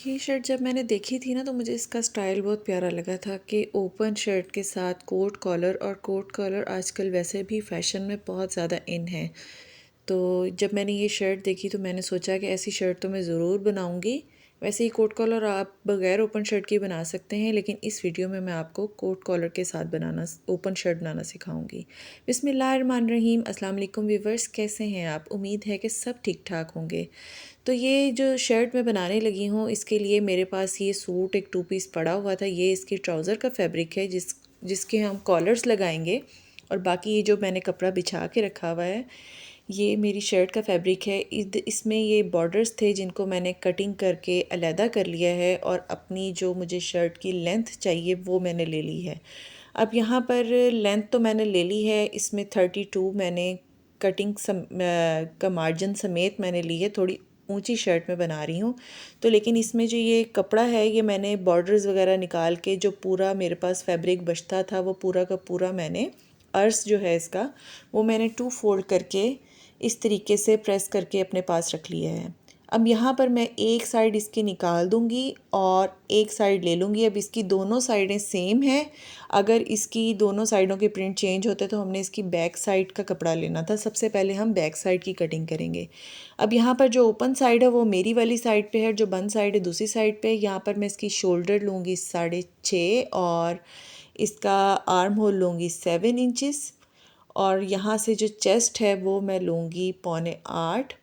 ये शर्ट जब मैंने देखी थी ना तो मुझे इसका स्टाइल बहुत प्यारा लगा था कि ओपन शर्ट के साथ कोट कॉलर, और कोट कॉलर आजकल वैसे भी फ़ैशन में बहुत ज़्यादा इन है। तो जब मैंने ये शर्ट देखी तो मैंने सोचा कि ऐसी शर्ट तो मैं ज़रूर बनाऊंगी। वैसे ही कोट कॉलर आप बग़ैर ओपन शर्ट के बना सकते हैं, लेकिन इस वीडियो में मैं आपको कोट कॉलर के साथ बनाना, ओपन शर्ट बनाना सिखाऊंगी। बिस्मिल्लाहिर्रहमानिर्रहीम। अस्सलाम वालेकुम व्यूवर्स, कैसे हैं आप? उम्मीद है कि सब ठीक ठाक होंगे। तो ये जो शर्ट मैं बनाने लगी हूँ, इसके लिए मेरे पास ये सूट एक 2 पीस पड़ा हुआ था। ये इसकी ट्राउज़र का फैब्रिक है जिसके हम कॉलर्स लगाएंगे, और बाकी ये जो मैंने कपड़ा बिछा के रखा हुआ है ये मेरी शर्ट का फैब्रिक है। इसमें ये बॉर्डर्स थे जिनको मैंने कटिंग करके अलहदा कर लिया है, और अपनी जो मुझे शर्ट की लेंथ चाहिए वो मैंने ले ली है। अब यहाँ पर लेंथ तो मैंने ले ली है, इसमें 32 मैंने कटिंग का मार्जिन समेत मैंने ली है। थोड़ी ऊंची शर्ट में बना रही हूँ तो, लेकिन इसमें जो ये कपड़ा है ये मैंने बॉर्डर्स वगैरह निकाल के, जो पूरा मेरे पास फैब्रिक बचता था वो पूरा का पूरा मैंने अर्स जो है इसका, वो मैंने 2 फोल्ड करके इस तरीके से प्रेस करके अपने पास रख लिया है। अब यहाँ पर मैं एक साइड इसकी निकाल दूँगी और एक साइड ले लूँगी। अब इसकी दोनों साइडें सेम हैं। अगर इसकी दोनों साइडों के प्रिंट चेंज होते तो हमने इसकी बैक साइड का कपड़ा लेना था। सबसे पहले हम बैक साइड की कटिंग करेंगे। अब यहाँ पर जो ओपन साइड है वो मेरी वाली साइड पे है, जो बंद साइड है दूसरी साइड पे। यहाँ पर मैं इसकी शोल्डर लूँगी 6.5, और इसका आर्म होल लूँगी 7 इंचज़, और यहाँ से जो चेस्ट है वो मैं लूँगी 7.25।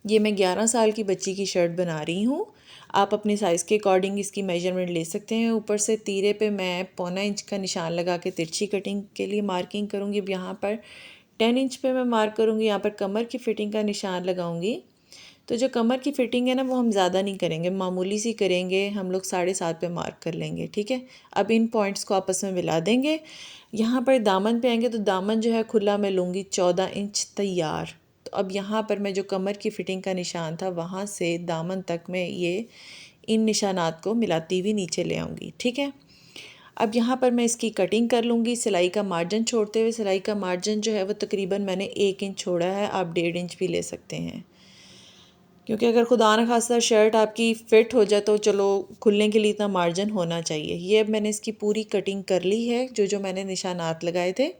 ये मैं 11 साल की बच्ची की शर्ट बना रही हूँ। आप अपने साइज़ के अकॉर्डिंग इसकी मेजरमेंट ले सकते हैं। ऊपर से तीरे पे मैं 1.25 इंच का निशान लगा के तिरछी कटिंग के लिए मार्किंग करूँगी। अब यहाँ पर 10 इंच पे मैं मार्क करूँगी। यहाँ पर कमर की फ़िटिंग का निशान लगाऊँगी। तो जो कमर की फ़िटिंग है ना वो हम ज़्यादा नहीं करेंगे, मामूली सी करेंगे। हम लोग 7.5 पे मार्क कर लेंगे, ठीक है। अब इन पॉइंट्स को आपस में मिला देंगे। यहाँ पर दामन पे आएंगे तो दामन जो है खुला मैं लूँगी 14 इंच तैयार। तो अब यहाँ पर मैं जो कमर की फ़िटिंग का निशान था वहाँ से दामन तक मैं ये इन निशानात को मिलाती हुई नीचे ले आऊँगी, ठीक है। अब यहाँ पर मैं इसकी कटिंग कर लूँगी सिलाई का मार्जिन छोड़ते हुए। सिलाई का मार्जिन जो है वो तकरीबन मैंने 1 इंच छोड़ा है, आप 1.5 इंच भी ले सकते हैं, क्योंकि अगर खुदा न खास्ता शर्ट आपकी फ़िट हो जाए तो चलो खुलने के लिए इतना मार्जिन होना चाहिए। ये अब मैंने इसकी पूरी कटिंग कर ली है, जो मैंने निशानात लगाए थे।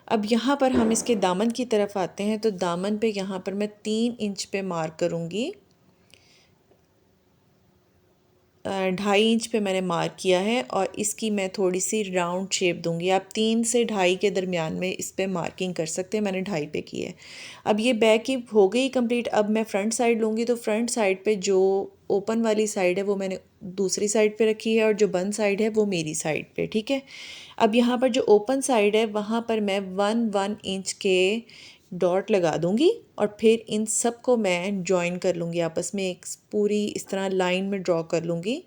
अब यहाँ पर हम इसके दामन की तरफ आते हैं। तो दामन पे यहाँ पर मैं 3 इंच पे मार्क करूँगी। 2.5 इंच पे मैंने मार्क किया है, और इसकी मैं थोड़ी सी राउंड शेप दूंगी। आप 3 से 2.5 के दरमियान में इस पे मार्किंग कर सकते हैं। मैंने 2.5 पे की है। अब ये बैक की हो गई कंप्लीट। अब मैं फ्रंट साइड लूँगी। तो फ्रंट साइड पे जो ओपन वाली साइड है वो मैंने दूसरी साइड पे रखी है, और जो बंद साइड है वो मेरी साइड पे, ठीक है। अब यहाँ पर जो ओपन साइड है वहाँ पर मैं 1 इंच के डॉट लगा दूँगी, और फिर इन सब को मैं जॉइन कर लूँगी आपस में। एक पूरी इस तरह लाइन में ड्रॉ कर लूँगी,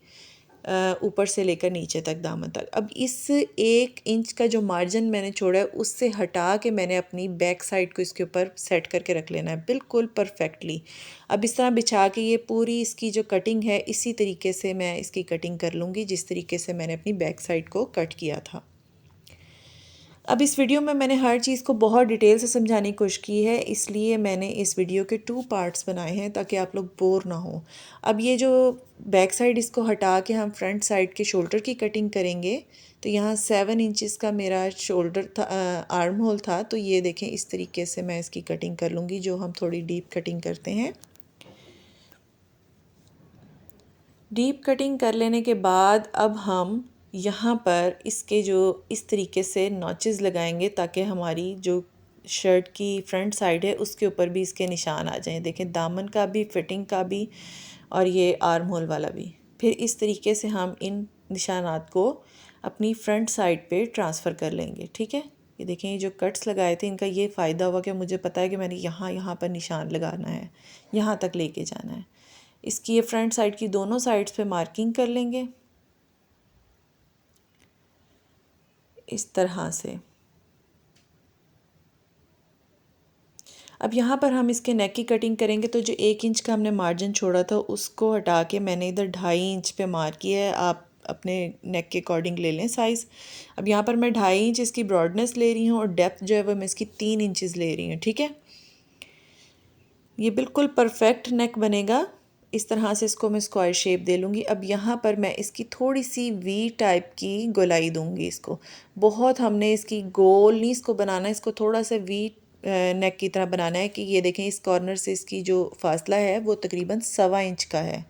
ऊपर से लेकर नीचे तक, दामन तक। अब इस 1 इंच का जो मार्जिन मैंने छोड़ा है उससे हटा के मैंने अपनी बैक साइड को इसके ऊपर सेट करके रख लेना है बिल्कुल परफेक्टली। अब इस तरह बिछा के ये पूरी इसकी जो कटिंग है इसी तरीके से मैं इसकी कटिंग कर लूँगी, जिस तरीके से मैंने अपनी बैक साइड को कट किया था। अब इस वीडियो में मैंने हर चीज़ को बहुत डिटेल से समझाने की कोशिश की है, इसलिए मैंने इस वीडियो के 2 पार्ट्स बनाए हैं ताकि आप लोग बोर ना हो। अब ये जो बैक साइड इसको हटा के हम फ्रंट साइड के शोल्डर की कटिंग करेंगे। तो यहाँ 7 इंचज़ का मेरा शोल्डर था, आर्म होल था। तो ये देखें इस तरीके से मैं इसकी कटिंग कर लूँगी, जो हम थोड़ी डीप कटिंग करते हैं। डीप कटिंग कर लेने के बाद अब हम यहाँ पर इसके जो इस तरीके से नॉचेस लगाएंगे, ताकि हमारी जो शर्ट की फ्रंट साइड है उसके ऊपर भी इसके निशान आ जाएं। देखें, दामन का भी, फिटिंग का भी, और ये आर्म होल वाला भी। फिर इस तरीके से हम इन निशानात को अपनी फ्रंट साइड पे ट्रांसफ़र कर लेंगे, ठीक है। ये देखें, ये जो कट्स लगाए थे इनका ये फ़ायदा हुआ कि मुझे पता है कि मैंने यहाँ पर निशान लगाना है, यहाँ तक लेके जाना है। इसकी ये फ्रंट साइड की दोनों साइड्स पे मार्किंग कर लेंगे इस तरह से। अब यहाँ पर हम इसके नेक की कटिंग करेंगे। तो जो 1 इंच का हमने मार्जिन छोड़ा था उसको हटा के मैंने इधर 2.5 इंच पे मार्क किया है। आप अपने नेक के अकॉर्डिंग ले लें साइज़। अब यहाँ पर मैं 2.5 इंच इसकी ब्रॉडनेस ले रही हूँ, और डेप्थ जो है वो मैं इसकी 3 इंचज़ ले रही हूँ, ठीक है। ये बिल्कुल परफेक्ट नेक बनेगा इस तरह से इसको मैं स्क्वायर शेप दे लूँगी। अब यहाँ पर मैं इसकी थोड़ी सी वी टाइप की गोलाई दूँगी इसको। बहुत हमने इसकी गोल नहीं इसको बनाना, इसको थोड़ा सा वी नेक की तरह बनाना है कि ये देखें इस कॉर्नर से इसकी जो फासला है वो तकरीबन 1.25 इंच का है।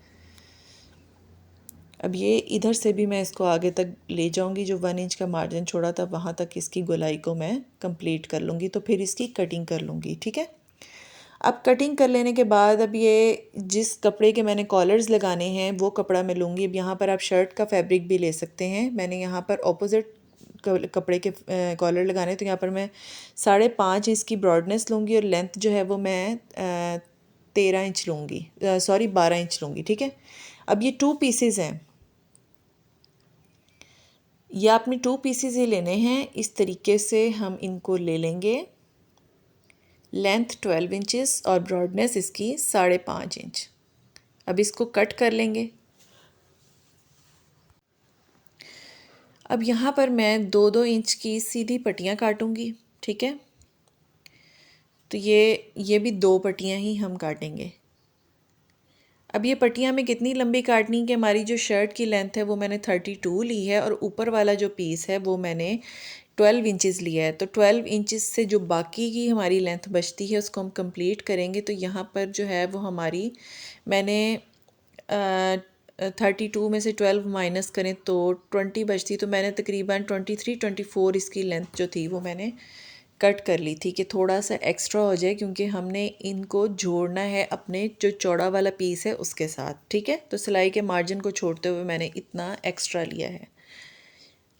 अब ये इधर से भी मैं इसको आगे तक ले जाऊंगी, जो 1 इंच का मार्जिन छोड़ा था वहाँ तक इसकी गोलाई को मैं कंप्लीट कर लूँगी, तो फिर इसकी कटिंग कर लूँगी। ठीक है, अब कटिंग कर लेने के बाद अब ये जिस कपड़े के मैंने कॉलर्स लगाने हैं वो कपड़ा मैं लूँगी। अब यहाँ पर आप शर्ट का फैब्रिक भी ले सकते हैं। मैंने यहाँ पर ऑपोजिट कपड़े के कॉलर लगाने, तो यहाँ पर मैं 5.5 इसकी ब्रॉडनेस लूँगी और लेंथ जो है वो मैं 13 इंच लूँगी, सॉरी 12 इंच लूँगी। ठीक है, अब ये 2 पीसेस हैं, ये आपने 2 पीसेस ही लेने हैं। इस तरीके से हम इनको ले लेंगे। लेंथ 12 इंचेस और ब्रॉडनेस इसकी 5.5 इंच। अब इसको कट कर लेंगे। अब यहाँ पर मैं 2-2 इंच की सीधी पट्टियाँ काटूँगी। ठीक है, तो ये भी 2 पट्टियाँ ही हम काटेंगे। अब ये पट्टियाँ में कितनी लंबी काटनी कि हमारी जो शर्ट की लेंथ है वो मैंने 32 ली है और ऊपर वाला जो पीस है वो मैंने 12 इंचेस लिया है। तो 12 इंचेस से जो बाकी की हमारी लेंथ बचती है उसको हम कंप्लीट करेंगे। तो यहाँ पर जो है वो हमारी मैंने 32 में से 12 माइनस करें तो 20 बचती, तो मैंने तकरीबन 23-24 इसकी लेंथ जो थी वो मैंने कट कर ली थी कि थोड़ा सा एक्स्ट्रा हो जाए, क्योंकि हमने इनको जोड़ना है अपने जो चौड़ा वाला पीस है उसके साथ। ठीक है, तो सिलाई के मार्जिन को छोड़ते हुए मैंने इतना एक्स्ट्रा लिया है।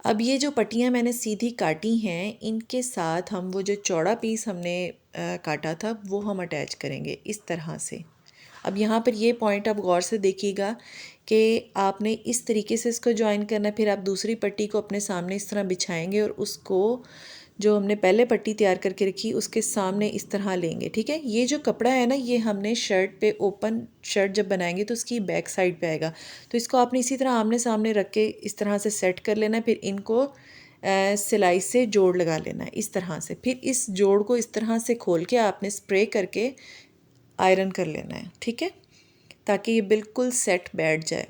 अब ये जो पट्टियाँ मैंने सीधी काटी हैं इनके साथ हम वो जो चौड़ा पीस हमने काटा था वो हम अटैच करेंगे इस तरह से। अब यहाँ पर ये पॉइंट आप गौर से देखिएगा कि आपने इस तरीके से इसको ज्वाइन करना है। फिर आप दूसरी पट्टी को अपने सामने इस तरह बिछाएंगे और उसको जो हमने पहले पट्टी तैयार करके रखी उसके सामने इस तरह लेंगे। ठीक है, ये जो कपड़ा है ना ये हमने शर्ट पे ओपन शर्ट जब बनाएंगे तो उसकी बैक साइड पे आएगा, तो इसको आपने इसी तरह आमने सामने रख के इस तरह से सेट कर लेना है। फिर इनको सिलाई से जोड़ लगा लेना है इस तरह से। फिर इस जोड़ को इस तरह से खोल के आपने स्प्रे करके आयरन कर लेना है। ठीक है, ताकि ये बिल्कुल सेट बैठ जाए।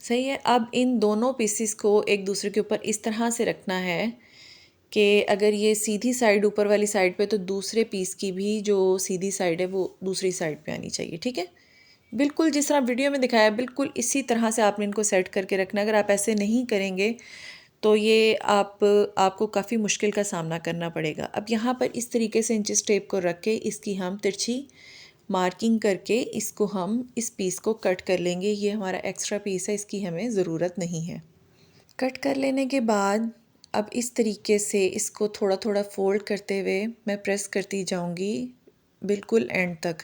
सही है, अब इन दोनों पीसीस को एक दूसरे के ऊपर इस तरह से रखना है कि अगर ये सीधी साइड ऊपर वाली साइड पे तो दूसरे पीस की भी जो सीधी साइड है वो दूसरी साइड पे आनी चाहिए। ठीक है, बिल्कुल जिस तरह वीडियो में दिखाया बिल्कुल इसी तरह से आपने इनको सेट करके रखना। अगर आप ऐसे नहीं करेंगे तो ये आपको काफ़ी मुश्किल का सामना करना पड़ेगा। अब यहाँ पर इस तरीके से इंचिस टेप को रख के इसकी हम तिरछी मार्किंग करके इसको हम इस पीस को कट कर लेंगे। ये हमारा एक्स्ट्रा पीस है, इसकी हमें ज़रूरत नहीं है। कट कर लेने के बाद अब इस तरीके से इसको थोड़ा थोड़ा फोल्ड करते हुए मैं प्रेस करती जाऊंगी बिल्कुल एंड तक।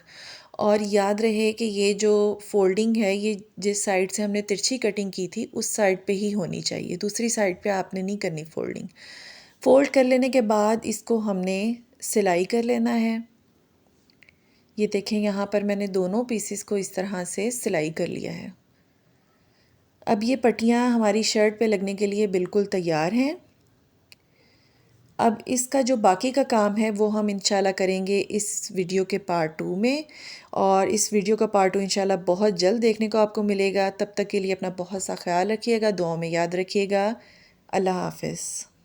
और याद रहे कि ये जो फोल्डिंग है ये जिस साइड से हमने तिरछी कटिंग की थी उस साइड पे ही होनी चाहिए, दूसरी साइड पे आपने नहीं करनी फोल्डिंग। फोल्ड कर लेने के बाद इसको हमने सिलाई कर लेना है। ये देखें यहाँ पर मैंने दोनों पीसेस को इस तरह से सिलाई कर लिया है। अब ये पट्टियाँ हमारी शर्ट पे लगने के लिए बिल्कुल तैयार हैं। अब इसका जो बाकी का काम है वो हम इंशाल्लाह करेंगे इस वीडियो के पार्ट 2 में, और इस वीडियो का पार्ट 2 इंशाल्लाह बहुत जल्द देखने को आपको मिलेगा। तब तक के लिए अपना बहुत सा ख्याल रखिएगा, दुआओं में याद रखिएगा। अल्लाह हाफ़िज़।